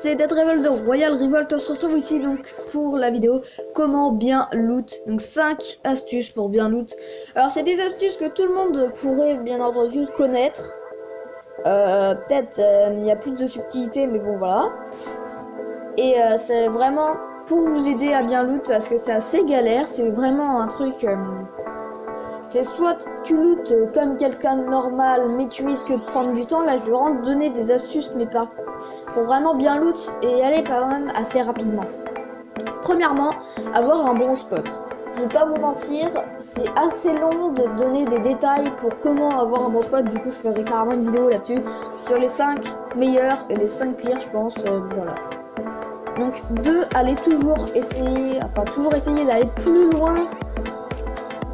c'est Dead Revolt de Royal Revolt. On se retrouve ici donc pour la vidéo comment bien loot. Donc 5 astuces pour bien loot. Alors c'est des astuces que tout le monde pourrait bien entendu connaître. Peut-être il y a plus de subtilité, mais bon voilà. Et c'est vraiment pour vous aider à bien loot parce que c'est assez galère. C'est vraiment un truc... c'est soit tu lootes comme quelqu'un de normal, mais tu risques de prendre du temps. Là, je vais vraiment te donner des astuces, mais pas pour vraiment bien loot et aller quand même assez rapidement. Premièrement, avoir un bon spot. Je vais pas vous mentir, c'est assez long de donner des détails pour comment avoir un bon spot. Du coup, je ferai carrément une vidéo là-dessus sur les 5 meilleurs et les 5 pires, je pense. Voilà. Donc, 2, allez toujours essayer d'aller plus loin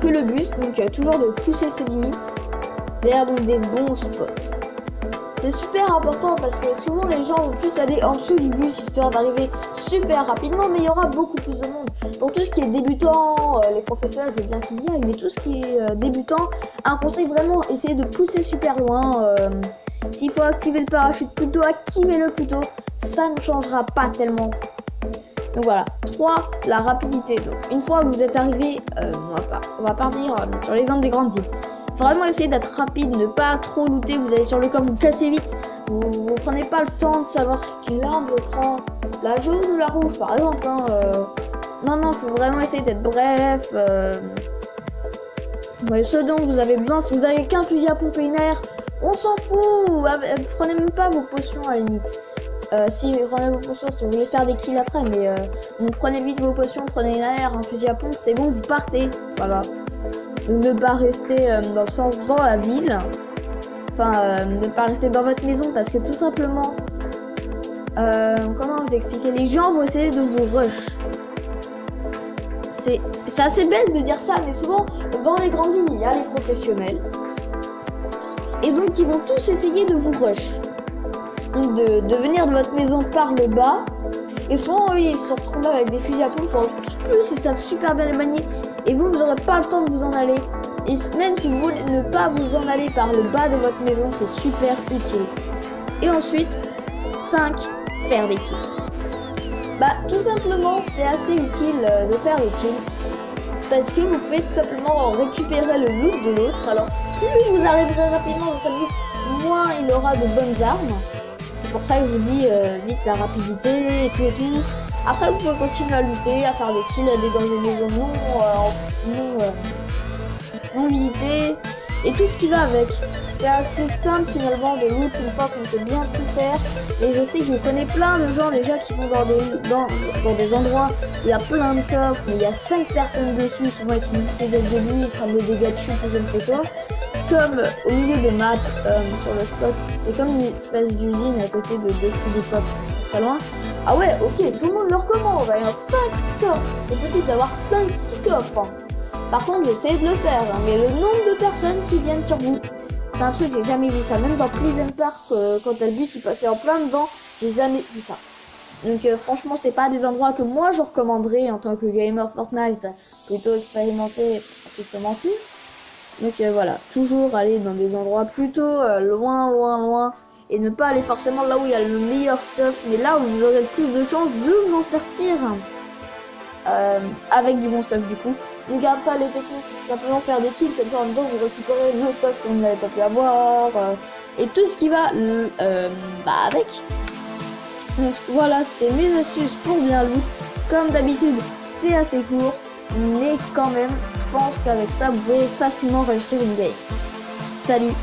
que le bus, donc toujours de pousser ses limites vers donc des bons spots. C'est super important parce que souvent les gens vont plus aller en dessous du bus histoire d'arriver super rapidement, mais il y aura beaucoup plus de monde. Pour tout ce qui est débutant, les professionnels, je veux bien qu'ils y aillent, mais tout ce qui est débutant, un conseil vraiment, essayez de pousser super loin. S'il faut activer le parachute plus tôt, activez-le plus tôt, ça ne changera pas tellement. Donc voilà. 3, la rapidité. Donc une fois que vous êtes arrivé, on va partir sur l'exemple des grandes villes. Faut vraiment essayer d'être rapide, ne pas trop looter. Vous allez sur le camp, vous cassez vite. Vous prenez pas le temps de savoir quelle arme je prends, la jaune ou la rouge par exemple. Non, faut vraiment essayer d'être bref. Ce dont vous avez besoin, si vous avez qu'un fusil à pompe et une AR, on s'en fout. Prenez même pas vos potions à la limite. Si vous prenez vos potions, si vous voulez faire des kills après, mais prenez vite vos potions, prenez une AR, un fusil à pompe, c'est bon, vous partez. Voilà. Donc ne pas rester dans la ville. Enfin, ne pas rester dans votre maison parce que tout simplement, comment vous expliquer, les gens vont essayer de vous rush. C'est assez bête de dire ça, mais souvent dans les grandes villes, il y a les professionnels. Et donc ils vont tous essayer de vous rush. Donc de venir de votre maison par le bas. Et souvent eux ils se retrouvent avec des fusils à pompe. En plus ils savent super bien les manier. Et vous n'aurez pas le temps de vous en aller. Et même si vous voulez ne pas vous en aller par le bas de votre maison, c'est super utile. Et ensuite, 5, faire des kills. Tout simplement c'est assez utile de faire des kills. Parce que vous pouvez tout simplement récupérer le loot de l'autre. Alors plus vous arriverez rapidement dans cette vie, moins il aura de bonnes armes. C'est pour ça que je vous dis vite la rapidité et tout. Après vous pouvez continuer à looter, à faire des kills, aller dans des maisons non visitées et tout ce qui va avec. C'est assez simple finalement de loot une fois qu'on sait bien tout faire. Et je sais que je connais plein de gens déjà qui vont dans des endroits où il y a plein de coffres, mais il y a 5 personnes dessus, souvent ils sont lootés dès le début, ils prennent des dégâts de chute ou je ne sais quoi. Comme au milieu des maps sur le spot, c'est comme une espèce d'usine à côté de Dusty Depot, très loin. Ah ouais, ok, tout le monde le recommande, il y a 5 coffres, c'est possible d'avoir 5-6 coffres. Par contre, j'essaie de le faire, mais le nombre de personnes qui viennent sur vous, c'est un truc, j'ai jamais vu ça. Même dans Pleasant Park, quand t'as le bus, il passait en plein dedans, j'ai jamais vu ça. Donc franchement, c'est pas des endroits que moi je recommanderais en tant que gamer Fortnite, plutôt expérimenté, pour se mentir. Donc voilà, toujours aller dans des endroits plutôt loin et ne pas aller forcément là où il y a le meilleur stuff, mais là où vous aurez le plus de chances de vous en sortir avec du bon stuff du coup. Donc après les techniques, c'est simplement faire des kills comme ça en même temps vous récupérez le stuff que vous n'avez pas pu avoir et tout ce qui va avec. Donc voilà, c'était mes astuces pour bien loot. Comme d'habitude, c'est assez court, mais quand même, je pense qu'avec ça, vous pouvez facilement réussir une game. Salut!